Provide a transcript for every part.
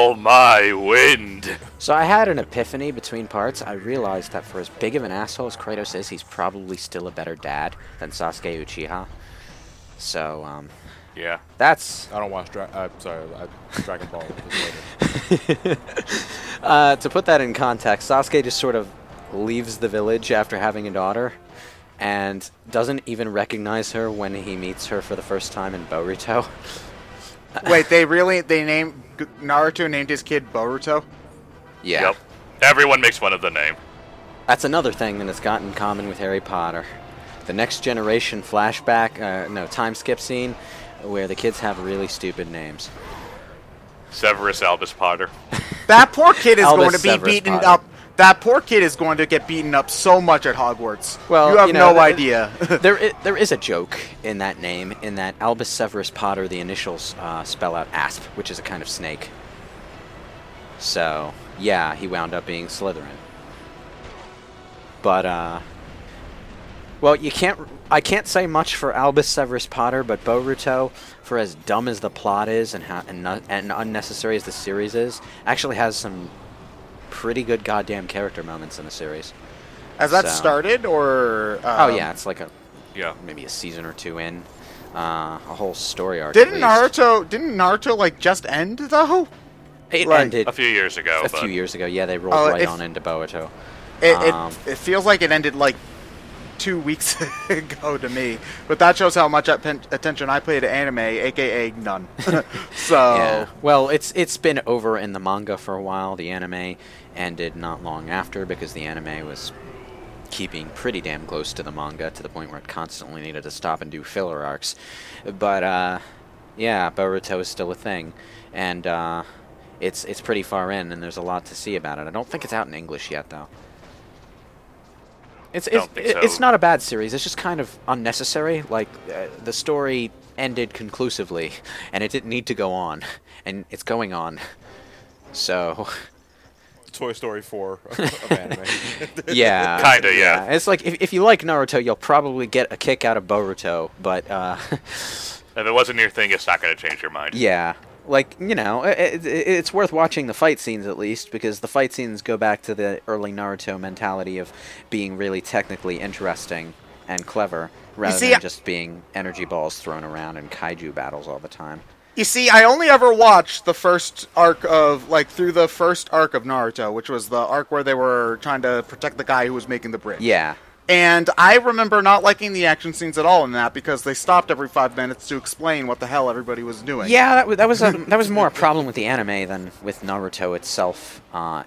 All my wind. So I had an epiphany between parts. I realized that for as big of an asshole as Kratos is, he's probably still a better dad than Sasuke Uchiha. So, Yeah. that's... I don't watch Dragon Ball. to put that in context, Sasuke just sort of leaves the village after having a daughter and doesn't even recognize her when he meets her for the first time in Boruto. Wait, Naruto named his kid Boruto? Yeah. Yep. Everyone makes fun of the name. That's another thing that it's got in common with Harry Potter. The Next Generation flashback, time skip scene, where the kids have really stupid names. Severus Albus Potter. That poor kid is Albus going to be Severus beaten Potter. up. That poor kid is going to get beaten up so much at Hogwarts. Well, you have you know, no idea. there is a joke in that name, in that Albus Severus Potter, the initials spell out asp, which is a kind of snake. So, yeah, he wound up being Slytherin. But, well, I can't say much for Albus Severus Potter, but Boruto, for as dumb as the plot is and unnecessary as the series is, actually has some pretty good goddamn character moments in the series. Has that So- started, or... Oh yeah, it's like Yeah. maybe a season or two in, a whole story arc. at Didn't least. Naruto, like, just end, though? It like, ended A few years ago. a but few years ago. Yeah, they rolled Oh, right if- on into Boruto. It feels like it ended, like, 2 weeks ago to me. But that shows how much attention I pay to anime, a.k.a. none. So... Yeah. Well, it's been over in the manga for a while. The anime ended not long after because the anime was keeping pretty damn close to the manga to the point where it constantly needed to stop and do filler arcs. But yeah, Boruto is still a thing, and it's pretty far in, and there's a lot to see about it. I don't think it's out in English yet, though. Don't think so. It's not a bad series. It's just kind of unnecessary. Like, the story ended conclusively, and it didn't need to go on, and it's going on. So, Toy Story 4 of anime. yeah. Kinda, yeah. It's like, if you like Naruto, you'll probably get a kick out of Boruto, but, If it wasn't your thing, it's not going to change your mind. yeah. Like, you know, it's worth watching the fight scenes at least, because the fight scenes go back to the early Naruto mentality of being really technically interesting and clever, rather see, than just being energy balls thrown around and kaiju battles all the time. You see, I only ever watched the first arc of, like, through the first arc of Naruto, which was the arc where they were trying to protect the guy who was making the bridge. Yeah. And I remember not liking the action scenes at all in that because they stopped every 5 minutes to explain what the hell everybody was doing. Yeah, that was more a problem with the anime than with Naruto itself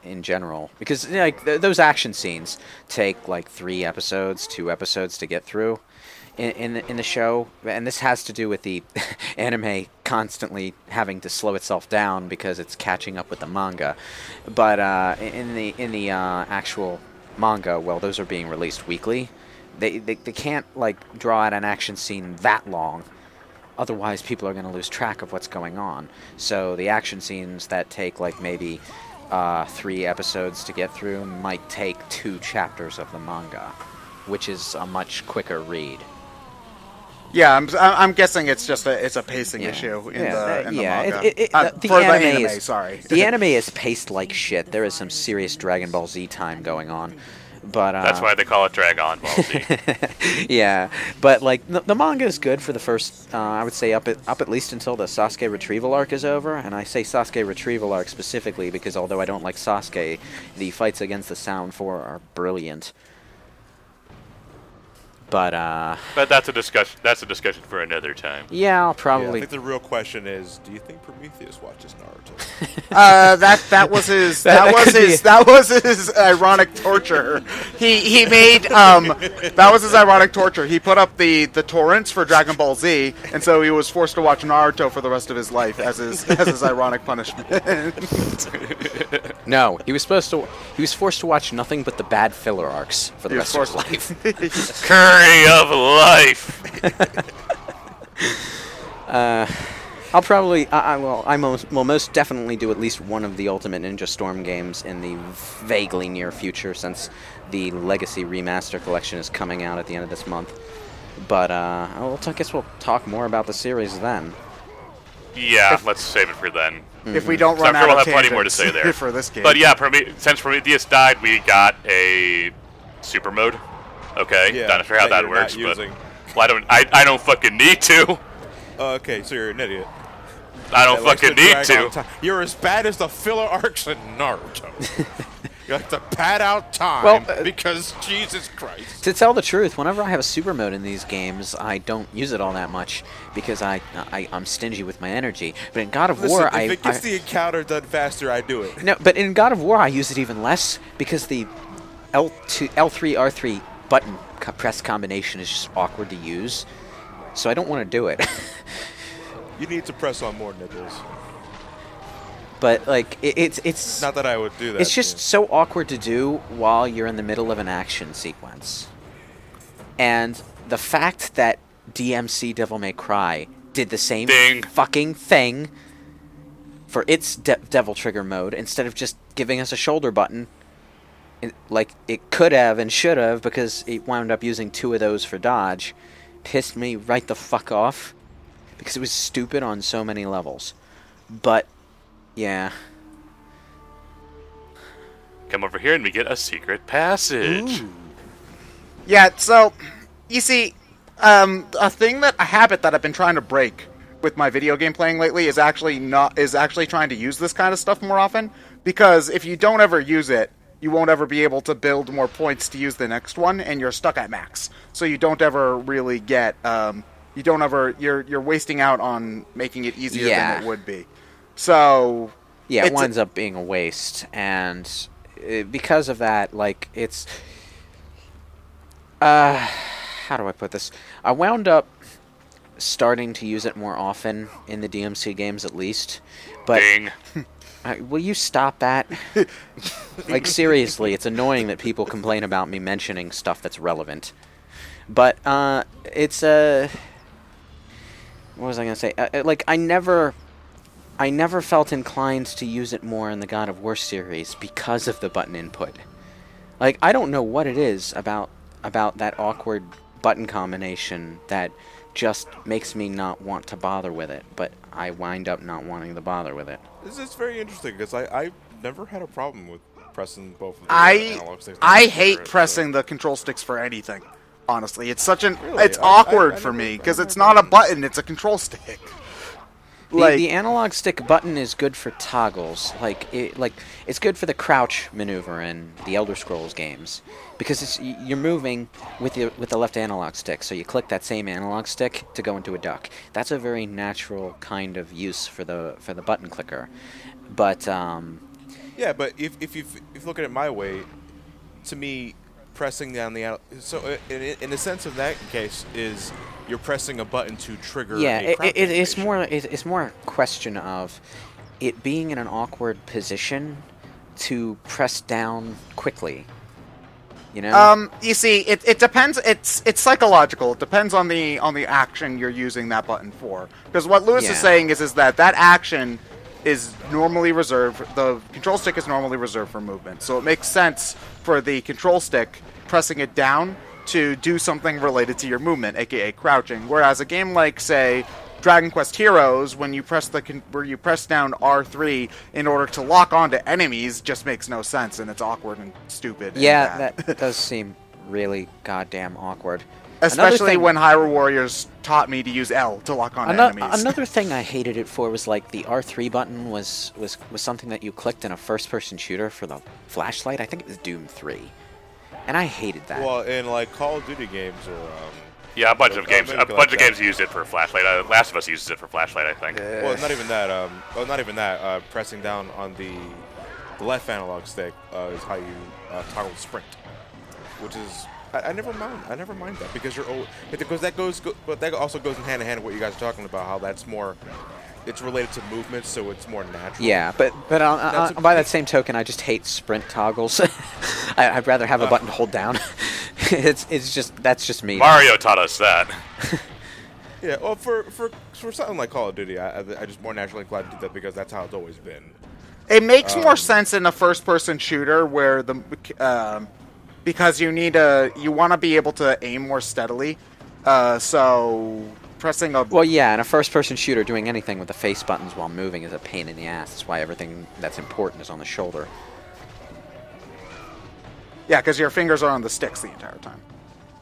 in general, because like those action scenes take like 3 episodes, 2 episodes to get through in the show, and this has to do with the anime constantly having to slow itself down because it's catching up with the manga. But in the actual manga, well, those are being released weekly. They can't like draw out an action scene that long. Otherwise, people are going to lose track of what's going on. So the action scenes that take like maybe 3 episodes to get through might take 2 chapters of the manga, which is a much quicker read. Yeah, I'm guessing it's just a pacing Yeah. issue in Yeah, the yeah, manga. the For the anime anime, is sorry. The anime is paced like shit. There is some serious Dragon Ball Z time going on, but That's why they call it Dragon Ball Z. yeah, but like the manga is good for the first, I would say up at least until the Sasuke retrieval arc is over, and I say Sasuke retrieval arc specifically because although I don't like Sasuke, the fights against the Sound Four are brilliant. But But that's a discussion. That's a discussion for another time. yeah, I'll Yeah, I probably. think the real question is, do you think Prometheus watches Naruto? That was his ironic torture. He made that was his ironic torture. He put up the torrents for Dragon Ball Z, and so he was forced to watch Naruto for the rest of his life as his ironic punishment. No, he was forced to watch nothing but the bad filler arcs for the He rest was of his life. Curry of life. I'll probably, I will most definitely do at least one of the Ultimate Ninja Storm games in the vaguely near future, since the Legacy Remaster Collection is coming out at the end of this month. But I guess we'll talk more about the series then. Yeah, let's save it for then. If we don't So run I'm sure out we'll of have plenty more to tangents say there. for this game. But yeah, since Prometheus died, we got a super mode. Okay, Yeah, not sure how that you're works, not but using. well, I don't fucking need to. Okay, so you're an idiot. I don't That likes fucking to need drag to. on time. You're as bad as the filler arcs in Naruto. You have to pad out time Well, because Jesus Christ. To tell the truth, whenever I have a super mode in these games, I don't use it all that much because I'm stingy with my energy. But in God of Listen, War, if it gets the encounter done faster, I do it. no, but in God of War, I use it even less because the L2, L3, R3 button press combination is just awkward to use. So I don't want to do it. You need to press on more nipples. But like it's Not that I would do that. it's just so awkward to do while you're in the middle of an action sequence. And the fact that DMC Devil May Cry did the same Ding. fucking thing for its Devil Trigger mode instead of just giving us a shoulder button, like it could have and should have, because it wound up using 2 of those for dodge, pissed me right the fuck off because it was stupid on so many levels. But yeah. Come over here and we get a secret passage. Yeah, so you see, a habit that I've been trying to break with my video game playing lately is actually trying to use this kind of stuff more often, because if you don't ever use it, you won't ever be able to build more points to use the next one, and you're stuck at max. So you don't ever really get you're wasting out on making it easier than it would be. So yeah, it winds up being a waste, and because of that, like, it's how do I put this? I wound up starting to use it more often in the DMC games, at least. But Ding. will you stop that? Like, seriously, it's annoying that people complain about me mentioning stuff that's relevant. But it's what was I gonna say? Like, I never felt inclined to use it more in the God of War series because of the button input. Like, I don't know what it is about that awkward button combination that just makes me not want to bother with it, but I wind up not wanting to bother with it. This is very interesting because I never had a problem with pressing both of the analog sticks. I hate pressing the control sticks for anything. Honestly, it's Really? it's awkward I for never- me because I it's never not a done button; it's a control stick. The analog stick button is good for toggles. It's good for the crouch maneuver in the Elder Scrolls games, because you're moving with the left analog stick. So you click that same analog stick to go into a duck. That's a very natural kind of use for the button clicker. But Yeah, but if you look at it my way, to me, pressing down the in the sense of that case is you're pressing a button to trigger. yeah, a it's more a question of it being in an awkward position to press down quickly. You know. You see, it depends. It's psychological. It depends on the action you're using that button for. Because what Lewis is saying is that action is normally reserved. The control stick is normally reserved for movement. So it makes sense for the control stick pressing it down to do something related to your movement, aka crouching. Whereas a game like, say, Dragon Quest Heroes, when you press where you press down R3 in order to lock onto enemies, just makes no sense, and it's awkward and stupid. Yeah, that does seem really goddamn awkward. Especially when Hyrule Warriors taught me to use L to lock onto enemies. Another thing I hated it for was, like, the R3 button was something that you clicked in a first-person shooter for the flashlight. I think it was Doom 3. And I hated that. Well, in like Call of Duty games or Yeah, a bunch of games. maybe A bunch of like games use it for flashlight. Last of Us uses it for flashlight, I think. well, not even that. Pressing down on the left analog stick is how you toggle sprint, which is I never mind that because but that also goes in hand in hand with what you guys are talking about. How that's more. It's related to movement, so it's more natural. Yeah, but by that same token, I just hate sprint toggles. I'd rather have a button to hold down. That's just me. Mario taught us that. Yeah, well, for something like Call of Duty, I just more naturally inclined to do that because that's how it's always been. It makes more sense in a first-person shooter where because you want to be able to aim more steadily. So pressing a. Well, yeah, in a first-person shooter, doing anything with the face buttons while moving is a pain in the ass. That's why everything that's important is on the shoulder. Yeah, because your fingers are on the sticks the entire time.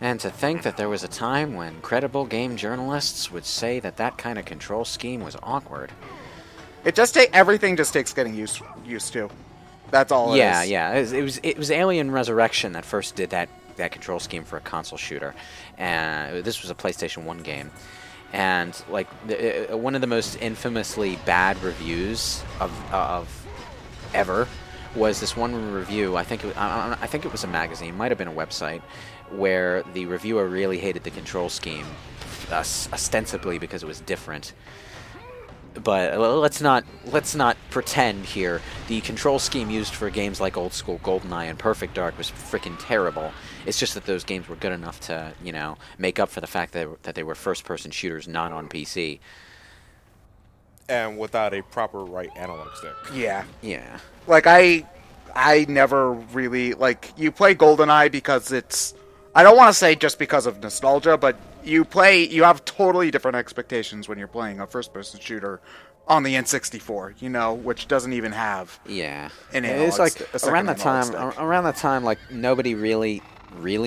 And to think that there was a time when credible game journalists would say that that kind of control scheme was awkward. Everything just takes getting used to. That's all it is. Yeah. It was Alien Resurrection that first did that control scheme for a console shooter, and this was a PlayStation 1 game. And like one of the most infamously bad reviews of ever was this one review. I think it was a magazine, might have been a website, where the reviewer really hated the control scheme, ostensibly because it was different. But let's not pretend here. The control scheme used for games like old school GoldenEye and Perfect Dark was freaking terrible. It's just that those games were good enough to, make up for the fact that they were first-person shooters not on PC. And without a proper right analog stick. Yeah. Yeah. Like, I never really, like, you play GoldenEye because it's, I don't want to say just because of nostalgia, but you have totally different expectations when you're playing a first-person shooter on the N64, which doesn't even have an analog it's like stick. around that time, like, nobody really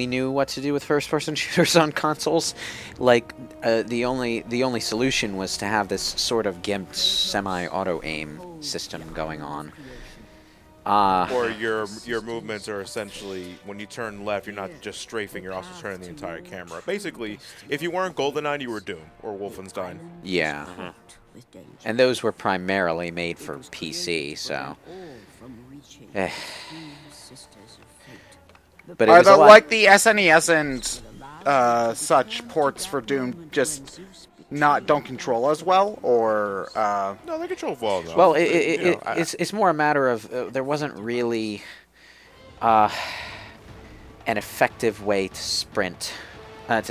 knew what to do with first-person shooters on consoles. Like, the only solution was to have this sort of gimped semi-auto aim system going on. Or your movements are essentially, when you turn left, you're not just strafing, you're also turning the entire camera. Basically, if you weren't GoldenEye, you were Doom or Wolfenstein. Yeah. And those were primarily made for PC, so. But it was like the SNES and such ports for Doom just don't control as well, or no, they control well though. Well, it's more a matter of there wasn't really an effective way to sprint, to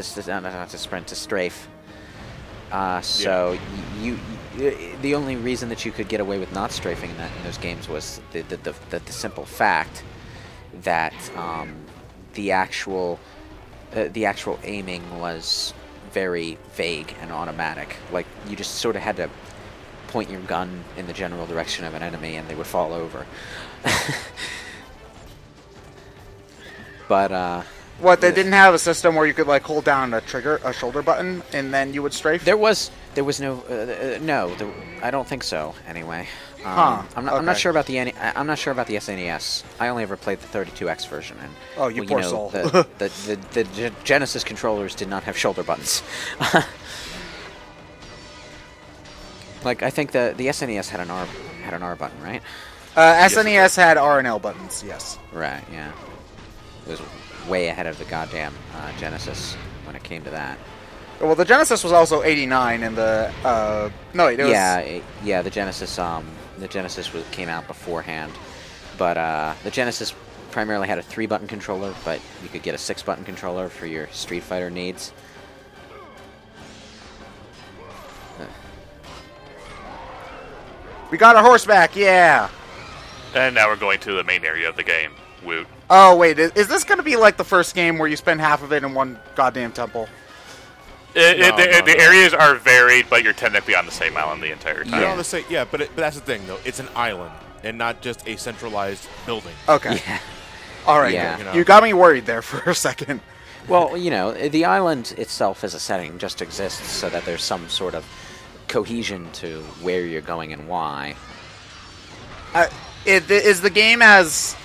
strafe. So the only reason that you could get away with not strafing in those games was the simple fact that the actual aiming was very vague and automatic. Like, you just sort of had to point your gun in the general direction of an enemy and they would fall over. But what, they didn't have a system where you could like hold down a shoulder button and then you would strafe? There was no I don't think so anyway. I'm not sure about the SNES. I only ever played the 32X version, and poor soul. the Genesis controllers did not have shoulder buttons. Like, I think the SNES had an R button, right? SNES had R and L buttons, yes. Right, yeah. It was way ahead of the goddamn Genesis when it came to that. Well, the Genesis was also 89, and the the Genesis came out beforehand, but the Genesis primarily had a 3-button controller, but you could get a 6-button controller for your Street Fighter needs. We got a horseback, yeah. And now we're going to the main area of the game. Woot. Oh wait, is this going to be like the first game where you spend half of it in one goddamn temple? The areas are varied, but you're technically on the same island the entire time. You're on the same, but that's the thing, though. It's an island, and not just a centralized building. Okay. Yeah. All right. Yeah. You got me worried there for a second. Well, the island itself as a setting just exists so that there's some sort of cohesion to where you're going and why. Is the game does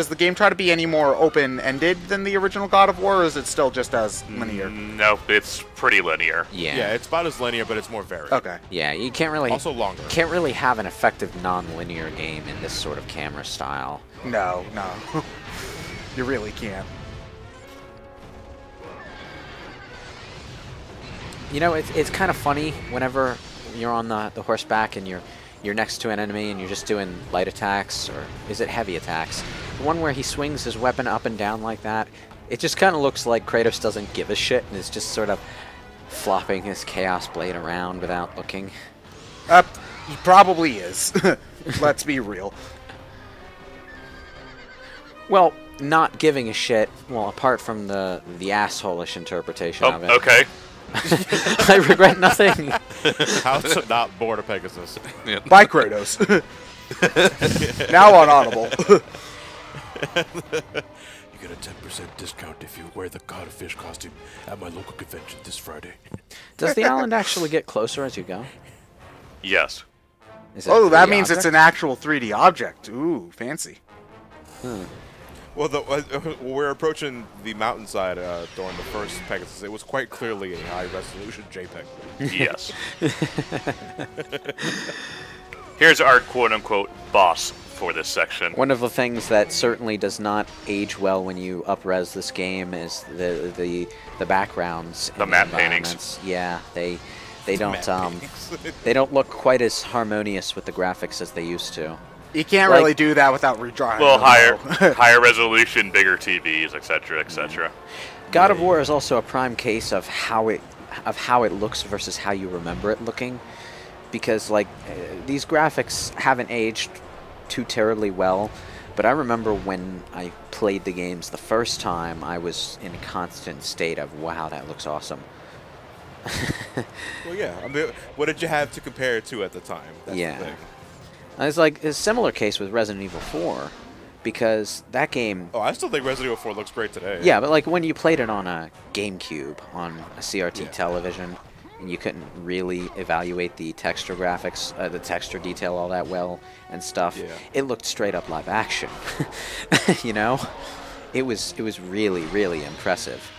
the game try to be any more open-ended than the original God of War, or is it still just as linear? No, it's pretty linear. Yeah, it's about as linear, but it's more varied. Okay. Yeah, you can't really also longer. Can't really have an effective non-linear game in this sort of camera style. No. You really can't. It's kind of funny whenever you're on the horseback and you're next to an enemy and you're just doing light attacks, or is it heavy attacks? The one where he swings his weapon up and down like that, it just kind of looks like Kratos doesn't give a shit and is just sort of flopping his Chaos Blade around without looking. He probably is. Let's be real. Well, not giving a shit, apart from the asshole-ish interpretation of it. Okay. I regret nothing. How to not board a Pegasus. By Kratos. Now on Audible. You get a 10% discount if you wear the God of Fish costume at my local convention this Friday. Does the island actually get closer as you go? Yes. Is it a Oh, that 3D means it's object? an actual 3D object. Ooh, fancy. Well, when we're approaching the mountainside during the first Pegasus, it was quite clearly a high-resolution JPEG. Yes. Here's our quote-unquote boss for this section. One of the things that certainly does not age well when you up-res this game is the backgrounds. The and map paintings. environments. Yeah, they don't Map paintings. they don't look quite as harmonious with the graphics as they used to. You can't Like- really do that without redrawing. Well, them, though. higher resolution, bigger TVs, etc., etc. God of War is also a prime case of how it looks versus how you remember it looking, because like these graphics haven't aged too terribly well. But I remember when I played the games the first time, I was in a constant state of wow, that looks awesome. Well, yeah. I mean, what did you have to compare it to at the time? That's Yeah. the thing. It's like a similar case with Resident Evil 4, because that game. Oh, I still think Resident Evil 4 looks great today. Yeah, but like when you played it on a GameCube on a CRT Yeah. television, and you couldn't really evaluate the texture graphics, the texture detail all that well and stuff. Yeah. It looked straight up live action. You know, it was really really impressive.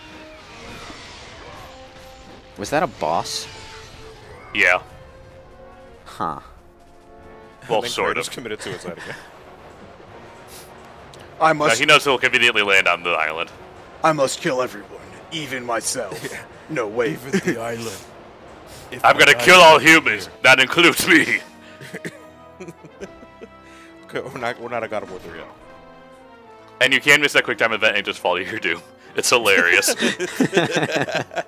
Was that a boss? Yeah. Huh. Well, And then sort Kratos of. committed suicide again. I Now, must he knows he'll conveniently land on the island. kill everyone, even myself. No way. Even the island. If I'm my gonna kill island all is humans. here. That includes me. Okay, we're not a God of War 3 yet. And you can miss that quick time event and just fall to your doom. It's hilarious. I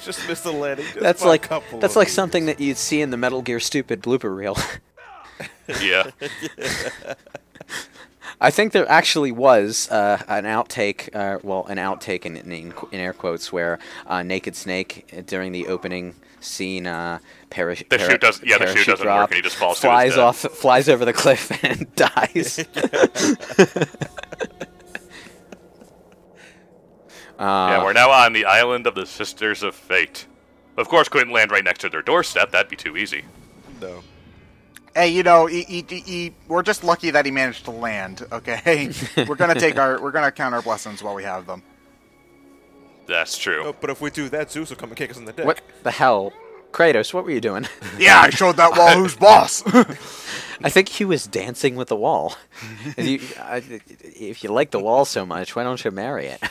just missed the landing. Just That's by a like couple that's of like something meters. that you'd see in the Metal Gear Stupid blooper reel. Yeah. I think there actually was an outtake, an outtake in air quotes, where Naked Snake during the opening scene, The chute doesn't work and he just falls to his flies death. flies over the cliff and dies. Yeah, we're now on the island of the Sisters of Fate. Of course, couldn't land right next to their doorstep. That'd be too easy. No. Hey, you know, we're just lucky that he managed to land. Okay, we're gonna count our blessings while we have them. That's true. Oh, but if we do that, Zeus will come and kick us in the dick. What the hell, Kratos? What were you doing? Yeah, I showed that wall who's boss. I think he was dancing with the wall. If you like the wall so much, why don't you marry it?